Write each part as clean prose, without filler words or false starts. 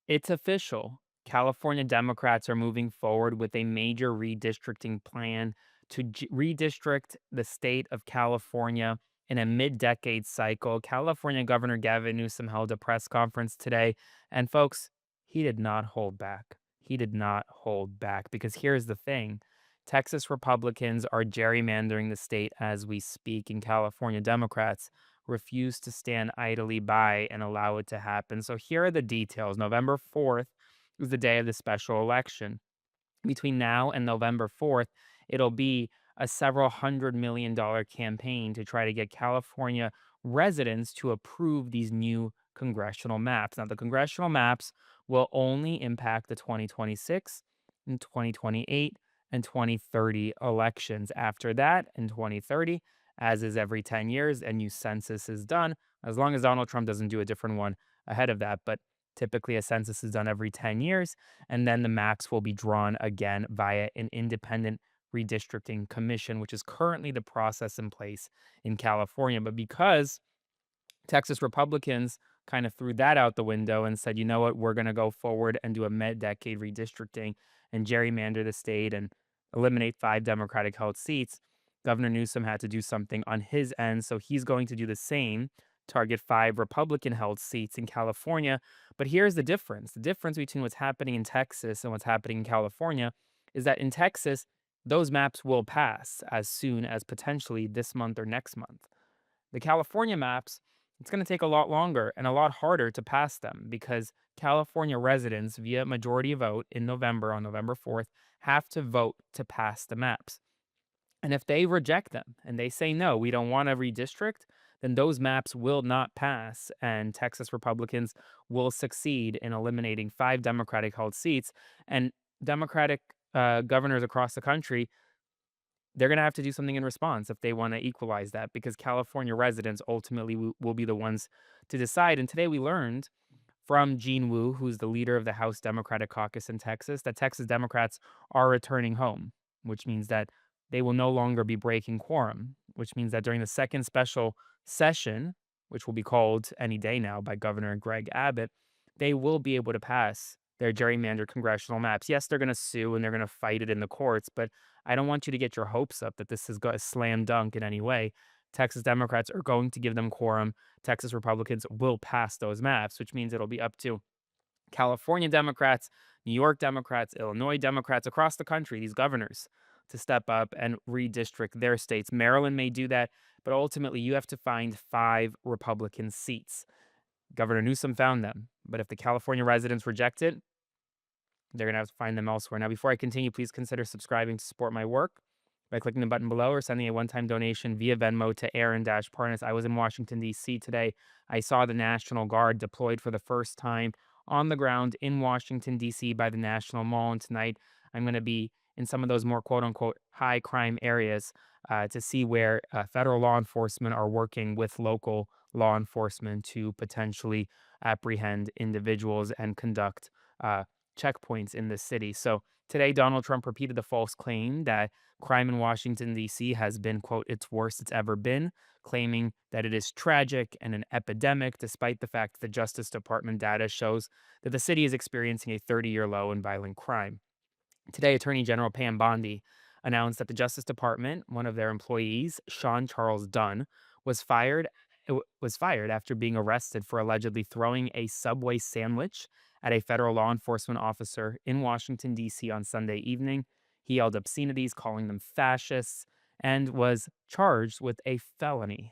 It's official. California Democrats are moving forward with a major redistricting plan to redistrict the state of California in a mid-decade cycle. California Governor Gavin Newsom held a press conference today, and folks, he did not hold back. He did not hold back because here's the thing. Texas Republicans are gerrymandering the state as we speak, and California Democrats refuse to stand idly by and allow it to happen. So here are the details. November 4th is the day of the special election. Between now and November 4th, it'll be a several $100 million campaign to try to get California residents to approve these new congressional maps. Now, the congressional maps will only impact the 2026 and 2028 and 2030 elections. After that, in 2030, as is every 10 years, a new census is done, as long as Donald Trump doesn't do a different one ahead of that. But typically, a census is done every 10 years, and then the maps will be drawn again via an independent redistricting commission, which is currently the process in place in California. But because Texas Republicans kind of threw that out the window and said, you know what, we're going to go forward and do a mid-decade redistricting and gerrymander the state and eliminate 5 Democratic-held seats. Governor Newsom had to do something on his end, so he's going to do the same, target 5 Republican-held seats in California. But here's the difference. The difference between what's happening in Texas and what's happening in California is that in Texas, those maps will pass as soon as potentially this month or next month. The California maps, it's going to take a lot longer and a lot harder to pass them because California residents, via majority vote in November on November 4th, have to vote to pass the maps. And if they reject them and they say, no, we don't want to redistrict, then those maps will not pass. And Texas Republicans will succeed in eliminating 5 Democratic held seats. And Democratic governors across the country, they're going to have to do something in response if they want to equalize that because California residents ultimately will be the ones to decide. And today we learned from Gene Wu, who's the leader of the House Democratic Caucus in Texas, that Texas Democrats are returning home, which means that they will no longer be breaking quorum, which means that during the second special session, which will be called any day now by Governor Greg Abbott, they will be able to pass their gerrymandered congressional maps. Yes, they're going to sue and they're going to fight it in the courts, but I don't want you to get your hopes up that this is a slam dunk in any way. Texas Democrats are going to give them quorum. Texas Republicans will pass those maps, which means it'll be up to California Democrats, New York Democrats, Illinois Democrats across the country, these governors, to step up and redistrict their states. Maryland may do that, but ultimately you have to find 5 Republican seats. Governor Newsom found them, but if the California residents reject it, they're going to have to find them elsewhere. Now, before I continue, please consider subscribing to support my work by clicking the button below or sending a one-time donation via Venmo to Aaron-Parnas. I was in Washington, D.C. today. I saw the National Guard deployed for the first time on the ground in Washington, D.C. by the National Mall. And tonight, I'm going to be in some of those more quote-unquote high crime areas to see where federal law enforcement are working with local law enforcement to potentially apprehend individuals and conduct checkpoints in the city. So today, Donald Trump repeated the false claim that crime in Washington, D.C. has been, quote, its worst it's ever been, claiming that it is tragic and an epidemic, despite the fact that the Justice Department data shows that the city is experiencing a 30-year low in violent crime. Today, Attorney General Pam Bondi announced that the Justice Department, one of their employees, Sean Charles Dunn, was fired after being arrested for allegedly throwing a Subway sandwich at a federal law enforcement officer in Washington, D.C. on Sunday evening. He yelled obscenities, calling them fascists, and was charged with a felony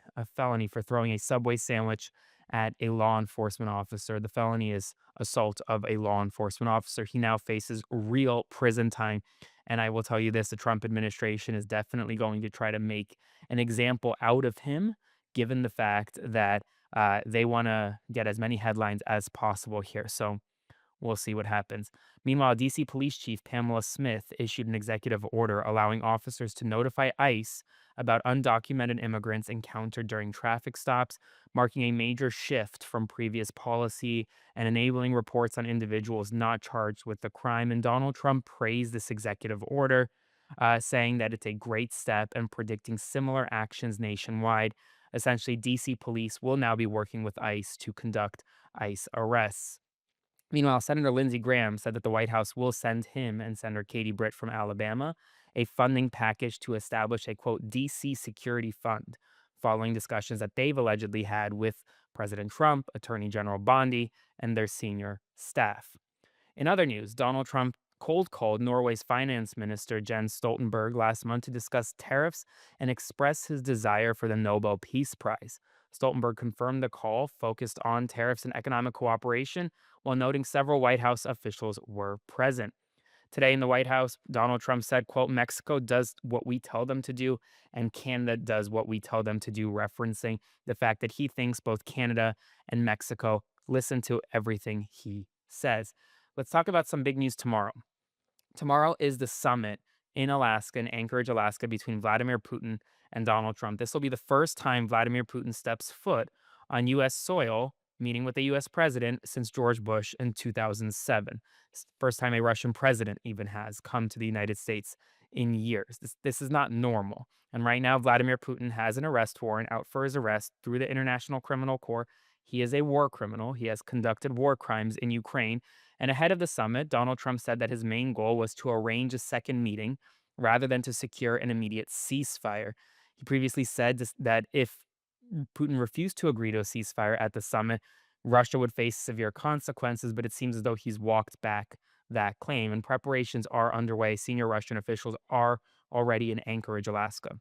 for throwing a Subway sandwich at a law enforcement officer. The felony is assault of a law enforcement officer. He now faces real prison time. And I will tell you this, the Trump administration is definitely going to try to make an example out of him, given the fact that they want to get as many headlines as possible here. So we'll see what happens. Meanwhile, DC Police Chief Pamela Smith issued an executive order allowing officers to notify ICE about undocumented immigrants encountered during traffic stops, marking a major shift from previous policy and enabling reports on individuals not charged with the crime. And Donald Trump praised this executive order, saying that it's a great step and predicting similar actions nationwide. Essentially, DC police will now be working with ICE to conduct ICE arrests. Meanwhile, Senator Lindsey Graham said that the White House will send him and Senator Katie Britt from Alabama a funding package to establish a quote DC security fund following discussions that they've allegedly had with President Trump, Attorney General Bondi, and their senior staff. In other news, Donald Trump cold called Norway's finance minister Jens Stoltenberg last month to discuss tariffs and express his desire for the Nobel Peace Prize. Stoltenberg confirmed the call focused on tariffs and economic cooperation, while noting several White House officials were present. Today in the White House, Donald Trump said, quote, Mexico does what we tell them to do, and Canada does what we tell them to do, referencing the fact that he thinks both Canada and Mexico listen to everything he says. Let's talk about some big news tomorrow. Tomorrow is the summit in Alaska, in Anchorage, Alaska, between Vladimir Putin and Donald Trump. This will be the first time Vladimir Putin steps foot on U.S. soil, meeting with a U.S. president since George Bush in 2007. It's the first time a Russian president even has come to the United States in years. This is not normal. And right now, Vladimir Putin has an arrest warrant out for his arrest through the International Criminal Court. He is a war criminal. He has conducted war crimes in Ukraine. And ahead of the summit, Donald Trump said that his main goal was to arrange a second meeting rather than to secure an immediate ceasefire. He previously said that if Putin refused to agree to a ceasefire at the summit, Russia would face severe consequences, but it seems as though he's walked back that claim, and preparations are underway. Senior Russian officials are already in Anchorage, Alaska.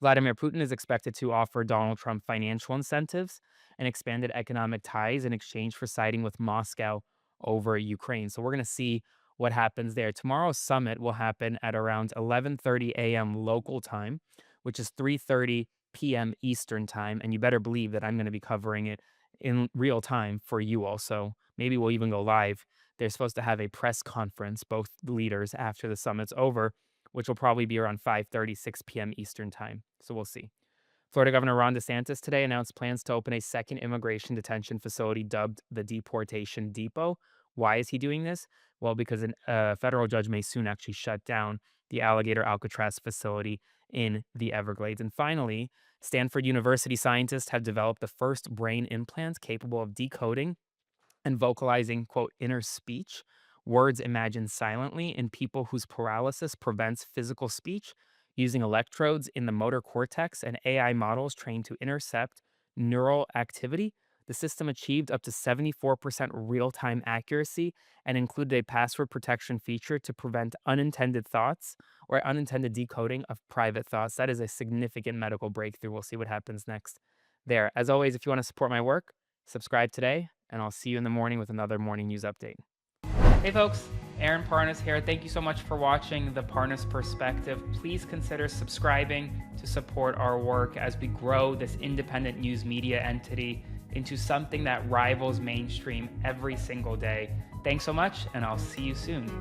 Vladimir Putin is expected to offer Donald Trump financial incentives and expanded economic ties in exchange for siding with Moscow over Ukraine. So we're going to see what happens there. Tomorrow's summit will happen at around 11:30 a.m. local time, which is 3:30 p.m. Eastern time, and you better believe that I'm going to be covering it in real time for you all. So maybe we'll even go live. They're supposed to have a press conference, both leaders, after the summit's over, which will probably be around 5:30, 6 p.m. Eastern time. So we'll see. Florida Governor Ron DeSantis today announced plans to open a second immigration detention facility dubbed the Deportation Depot. Why is he doing this? Well, because a federal judge may soon actually shut down the Alligator Alcatraz facility in the Everglades. And finally, Stanford University scientists have developed the first brain implants capable of decoding and vocalizing, quote, inner speech, words imagined silently in people whose paralysis prevents physical speech, using electrodes in the motor cortex and AI models trained to intercept neural activity. The system achieved up to 74% real time accuracy and included a password protection feature to prevent unintended thoughts or unintended decoding of private thoughts. That is a significant medical breakthrough. We'll see what happens next there. As always, if you want to support my work, subscribe today, and I'll see you in the morning with another morning news update. Hey folks, Aaron Parnas here. Thank you so much for watching The Parnas Perspective. Please consider subscribing to support our work as we grow this independent news media entity into something that rivals mainstream every single day. Thanks so much, and I'll see you soon.